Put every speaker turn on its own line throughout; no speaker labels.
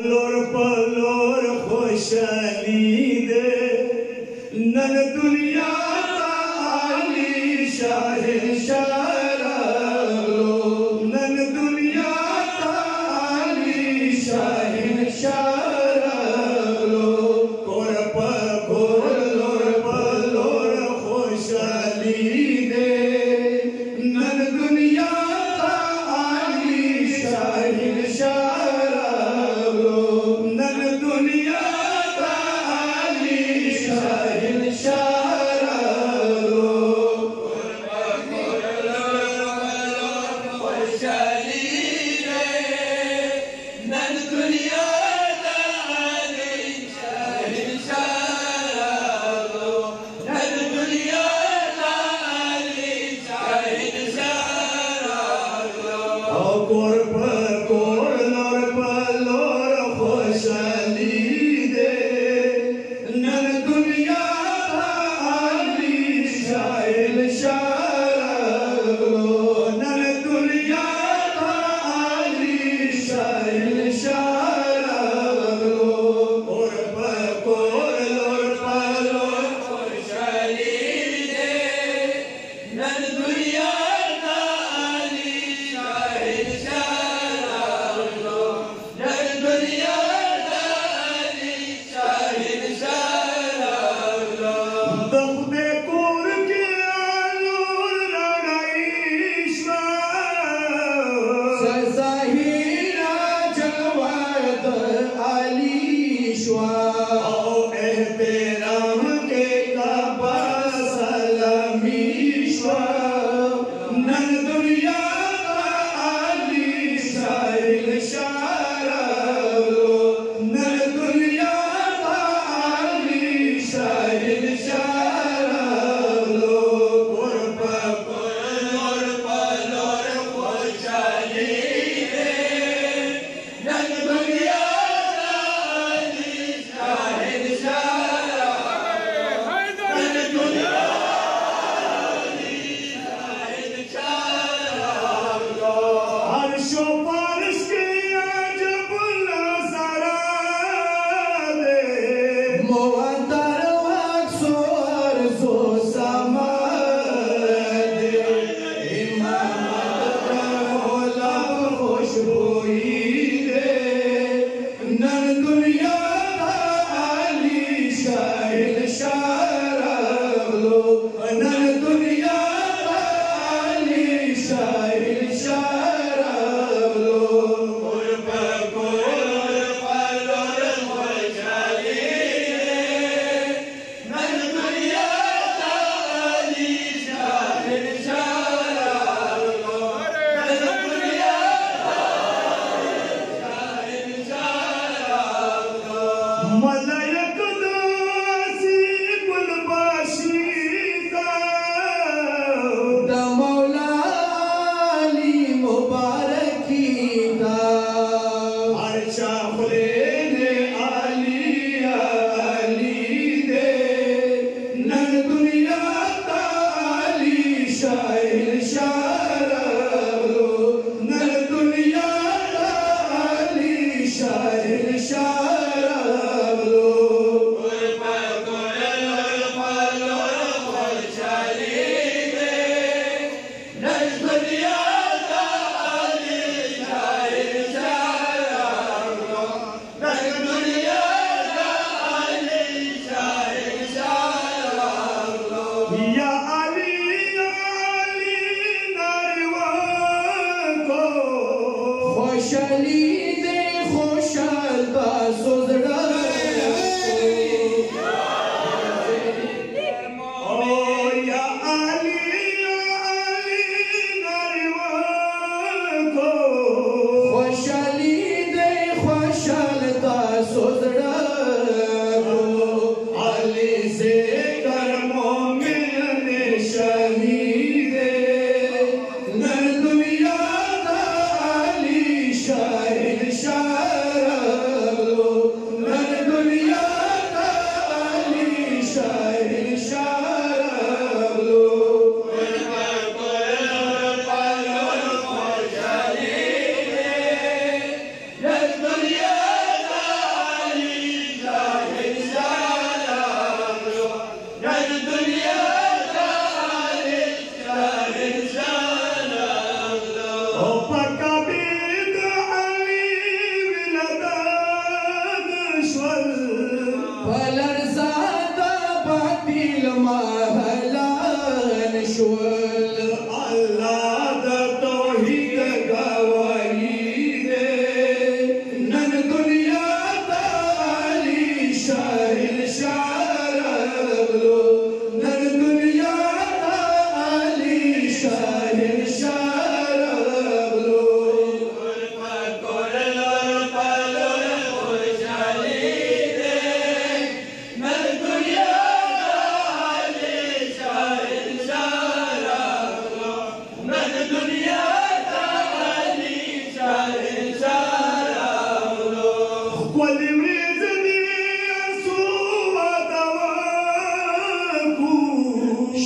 लोर floor खुशली they none दुनिया आली शाहरो नन दुनिया आली शाहरो कोर लोर पलोर खुशली दे नन दुनिया आली शाहरो नन दुनिया आली शाहरो नन दुनिया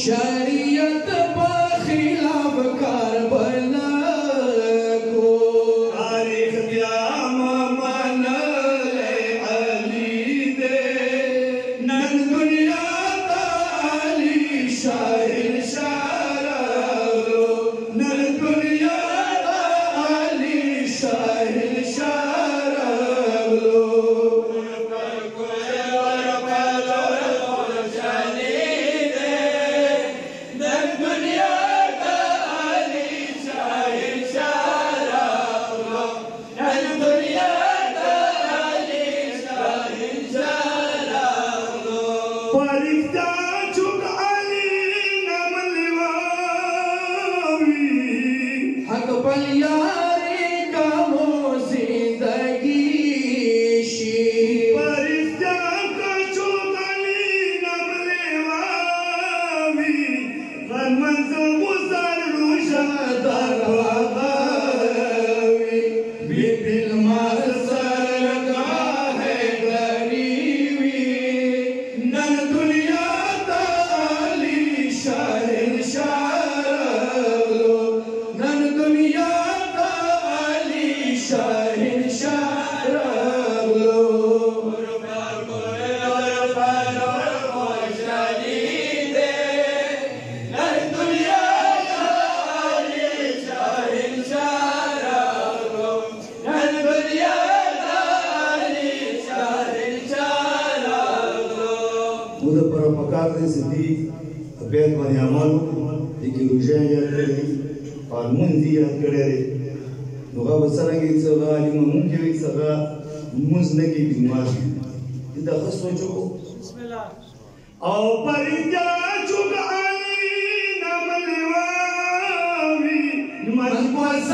शरीयत बखिलाफ करबला को
तारीख क़याम मन ले अली दे नन दुनिया दा अली शाहिर शारो नन दुनिया दा अली शाहिर शारो
हक बलियारे का मोज़िंदगी शी
परिस्ता का चुगली नमलेवावी गनमंज मुसर रुशदर वावी बिपिल मार सरगा है गरीबी नन दुनिया ताली शाहिर शारो नन दुनिया ताली Shahir शारो
Muda para pacar desse dia, aberto para a mão, e que o gênio para o mundo ia querer. No rabo sarang isso agora, ali uma mão que isso agora, mus negi dimas. E da raça choco.
او परिजा चुगली नमलेवावी
मज़बूत